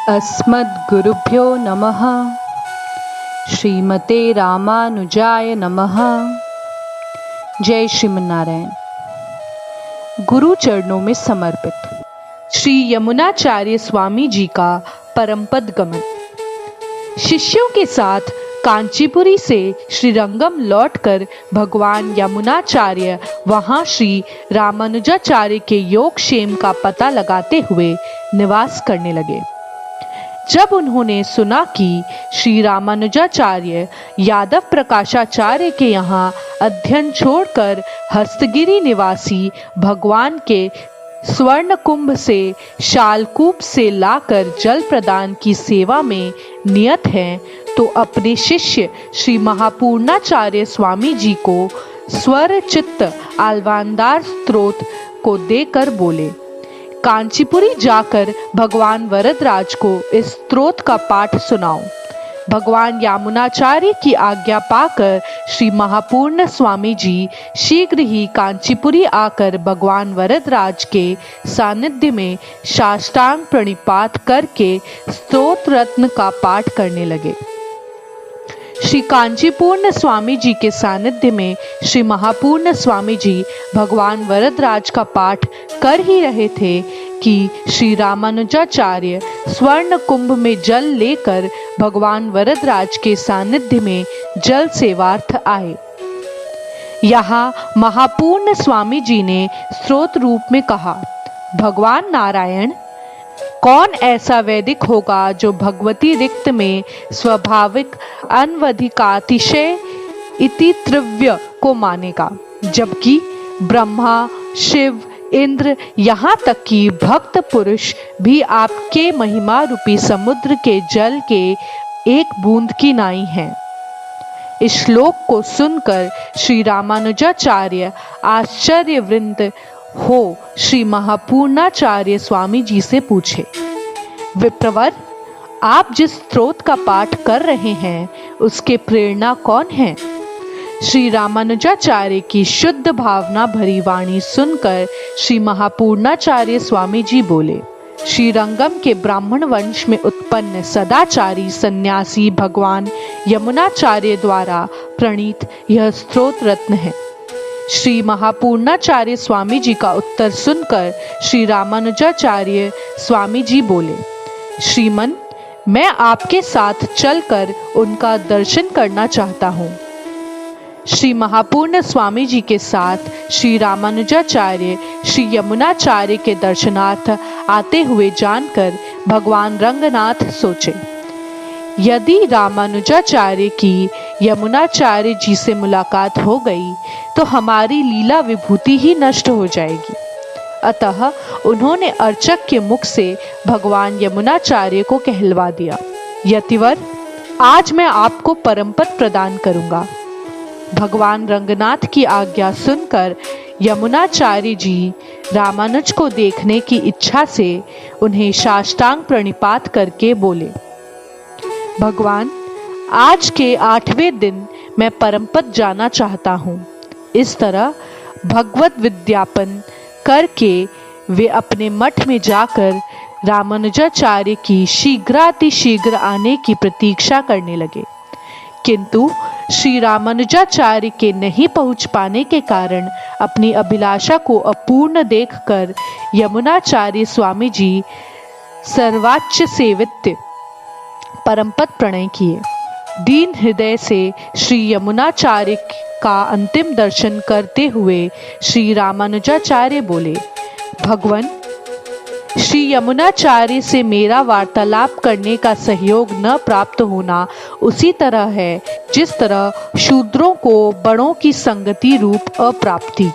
अस्मद्गुरुभ्यो नमः। श्रीमते रामानुजाय नमः। जय श्रीमन्नारायण। गुरु चरणों में समर्पित श्री यमुनाचार्य स्वामी जी का परमपद गमन। शिष्यों के साथ कांचीपुरी से श्रीरंगम लौटकर भगवान यमुनाचार्य वहां श्री रामानुजाचार्य के योगक्षेम का पता लगाते हुए निवास करने लगे। जब उन्होंने सुना कि श्री रामानुजाचार्य यादव प्रकाशाचार्य के यहाँ अध्ययन छोड़कर हस्तगिरी निवासी भगवान के स्वर्ण कुंभ से शालकूप से लाकर जल प्रदान की सेवा में नियत हैं, तो अपने शिष्य श्री महापूर्णाचार्य स्वामी जी को स्वर चित्त आलवानदार स्तोत्र को देकर बोले, कांचीपुरी जाकर भगवान वरदराज को इस स्तोत्र का पाठ सुनाओ। भगवान यमुनाचार्य की आज्ञा पाकर श्री महापूर्ण स्वामी जी शीघ्र ही कांचीपुरी आकर भगवान वरदराज के सानिध्य में साष्टांग प्रणिपात करके स्तोत्र रत्न का पाठ करने लगे। श्री कांचीपूर्ण स्वामी जी के सानिध्य में श्री महापूर्ण स्वामी जी भगवान वरदराज का पाठ कर ही रहे थे कि श्री रामानुजाचार्य स्वर्ण कुंभ में जल लेकर भगवान वरदराज के सानिध्य में जल सेवार्थ आए। यहाँ महापूर्ण स्वामी जी ने स्तोत्र रूप में कहा, भगवान नारायण, कौन ऐसा वैदिक होगा जो भगवती रिक्त में स्वाभाविक अनवधिकातिशय इति त्रिव्य को मानेगा, जबकि ब्रह्मा, शिव, इंद्र, यहाँ तक कि भक्त पुरुष भी आपके महिमा रूपी समुद्र के जल के एक बूंद की नाई हैं। इस श्लोक को सुनकर श्री रामानुजाचार्य आश्चर्यवृंत हो श्री महापूर्णाचार्य स्वामी जी से पूछे, विप्रवर, आप जिस स्तोत्र का पाठ कर रहे हैं उसके प्रेरणा कौन है? श्री रामानुजाचार्य की शुद्ध भावना भरी वाणी सुनकर श्री महापूर्णाचार्य स्वामी जी बोले, श्रीरंगम के ब्राह्मण वंश में उत्पन्न सदाचारी सन्यासी भगवान यमुनाचार्य द्वारा प्रणीत यह स्तोत्र रत्न है। श्री महापूर्णाचार्य स्वामी जी का उत्तर सुनकर श्री रामानुजाचार्य स्वामी जी बोले, श्रीमन, मैं आपके साथ चलकर उनका दर्शन करना चाहता हूँ। श्री महापूर्ण स्वामी जी के साथ श्री रामानुजाचार्य श्री यमुनाचार्य के दर्शनार्थ आते हुए जानकर भगवान रंगनाथ सोचे, यदि रामानुजाचार्य की यमुनाचार्य जी से मुलाकात हो गई तो हमारी लीला विभूति ही नष्ट हो जाएगी। अतः उन्होंने अर्चक के मुख से भगवान यमुनाचार्य को कहलवा दिया, यतिवर, आज मैं आपको परमपद प्रदान करूंगा। भगवान रंगनाथ की आज्ञा सुनकर यमुनाचार्य जी रामानुज को देखने की इच्छा से उन्हें साष्टांग प्रणिपात करके बोले, भगवान, आज के 8वें दिन मैं परमपद जाना चाहता हूँ। इस तरह भगवत विज्ञापन करके वे अपने मठ में जाकर रामानुजाचार्य की शीघ्रातिशीघ्र आने की प्रतीक्षा करने लगे, किंतु श्री रामानुजाचार्य के नहीं पहुंच पाने के कारण अपनी अभिलाषा को अपूर्ण देखकर यमुनाचार्य स्वामी जी सर्वाच्च सेवित्य परमपद प्रणय किए। दीन हृदय से श्री यमुनाचार्य का अंतिम दर्शन करते हुए श्री रामानुजाचार्य बोले, भगवान, श्री यमुनाचार्य से मेरा वार्तालाप करने का सहयोग न प्राप्त होना उसी तरह है जिस तरह शूद्रों को बड़ों की संगति रूप अप्राप्ति।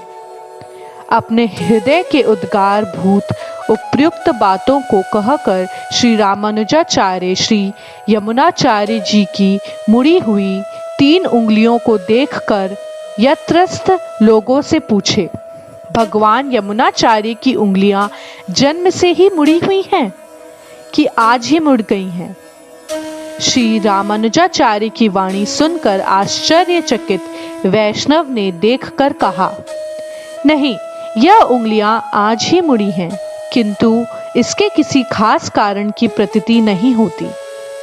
अपने हृदय के उद्गार भूत उपयुक्त बातों को कहकर श्री रामानुजाचार्य श्री यमुनाचार्य जी की मुड़ी हुई 3 उंगलियों को देखकर यत्रस्थ लोगों से पूछे, भगवान यमुनाचार्य की उंगलियां जन्म से ही मुड़ी हुई हैं कि आज ही मुड़ गई हैं? श्री रामानुजाचार्य की वाणी सुनकर आश्चर्यचकित वैष्णव ने देखकर कहा, नहीं, यह उंगलियां आज ही मुड़ी हैं, किंतु इसके किसी खास कारण की प्रतीति नहीं होती।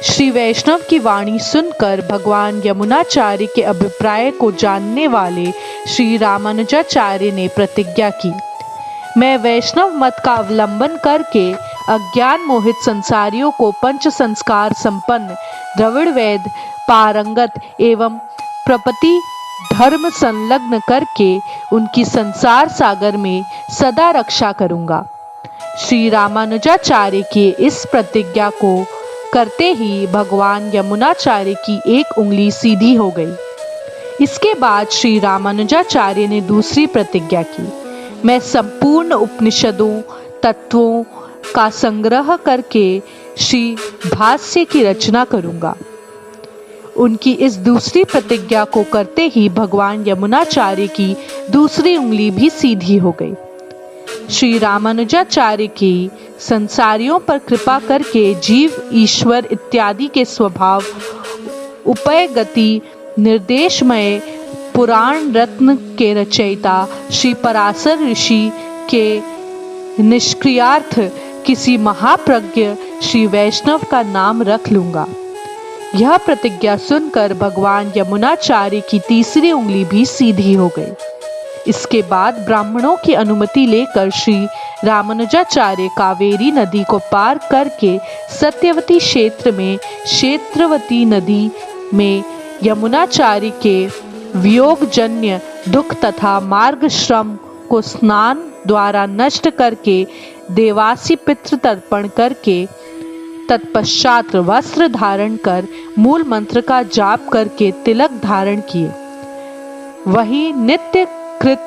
श्री वैष्णव की वाणी सुनकर भगवान यमुनाचार्य के अभिप्राय को जानने वाले श्री रामानुजाचार्य ने प्रतिज्ञा की, मैं वैष्णव मत का अवलंबन करके अज्ञान मोहित संसारियों को पंच संस्कार संपन्न, द्रविड़ वेद पारंगत एवं प्रपति धर्म संलग्न करके उनकी संसार सागर में सदा रक्षा करूंगा। श्री रामानुजाचार्य की इस प्रतिज्ञा को करते ही भगवान यमुनाचार्य की एक उंगली सीधी हो गई। इसके बाद श्री रामानुजाचार्य ने दूसरी प्रतिज्ञा की, मैं संपूर्ण उपनिषदों तत्वों का संग्रह करके श्री भाष्य की रचना करूंगा। उनकी इस दूसरी प्रतिज्ञा को करते ही भगवान यमुनाचार्य की दूसरी उंगली भी सीधी हो गई। श्री रामानुजाचार्य की संसारियों पर कृपा करके जीव ईश्वर इत्यादि के स्वभाव उपाय गति निर्देशमय पुराण रत्न के रचयिता श्री पराशर ऋषि के निष्क्रियार्थ किसी महाप्रज्ञ श्री वैष्णव का नाम रख लूंगा। यह प्रतिज्ञा सुनकर भगवान यमुनाचार्य की तीसरी उंगली भी सीधी हो गई। इसके बाद ब्राह्मणों की अनुमति लेकर श्री रामानुजाचार्य कावेरी नदी को पार करके सत्यवती क्षेत्र में क्षेत्रवती नदी में यमुनाचार्य के वियोगजन्य दुख तथा मार्ग श्रम को स्नान द्वारा नष्ट करके देवासी पितृ तर्पण करके तत्पश्चात वस्त्र धारण कर मूल मंत्र का जाप करके तिलक धारण किए। वही नित्य कृत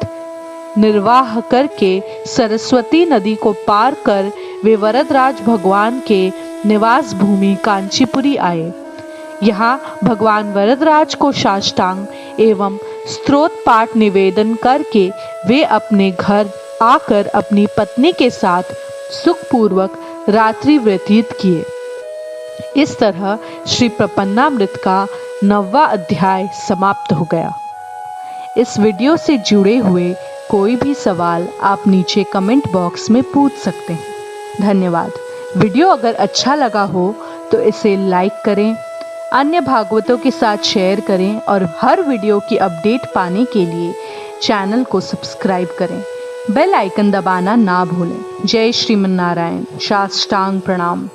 निर्वाह करके सरस्वती नदी को पार कर वे वरदराज भगवान के निवास भूमि कांचीपुरी आए। यहाँ भगवान वरदराज को साष्टांग एवं स्तोत्र पाठ निवेदन करके वे अपने घर आकर अपनी पत्नी के साथ सुखपूर्वक रात्रि व्यतीत किए। इस तरह श्री प्रपन्नामृत का 9वां अध्याय समाप्त हो गया। इस वीडियो से जुड़े हुए कोई भी सवाल आप नीचे कमेंट बॉक्स में पूछ सकते हैं। धन्यवाद। वीडियो अगर अच्छा लगा हो तो इसे लाइक करें, अन्य भागवतों के साथ शेयर करें और हर वीडियो की अपडेट पाने के लिए चैनल को सब्सक्राइब करें। बेल आइकन दबाना ना भूलें। जय श्रीमन्नारायण। साष्टांग प्रणाम।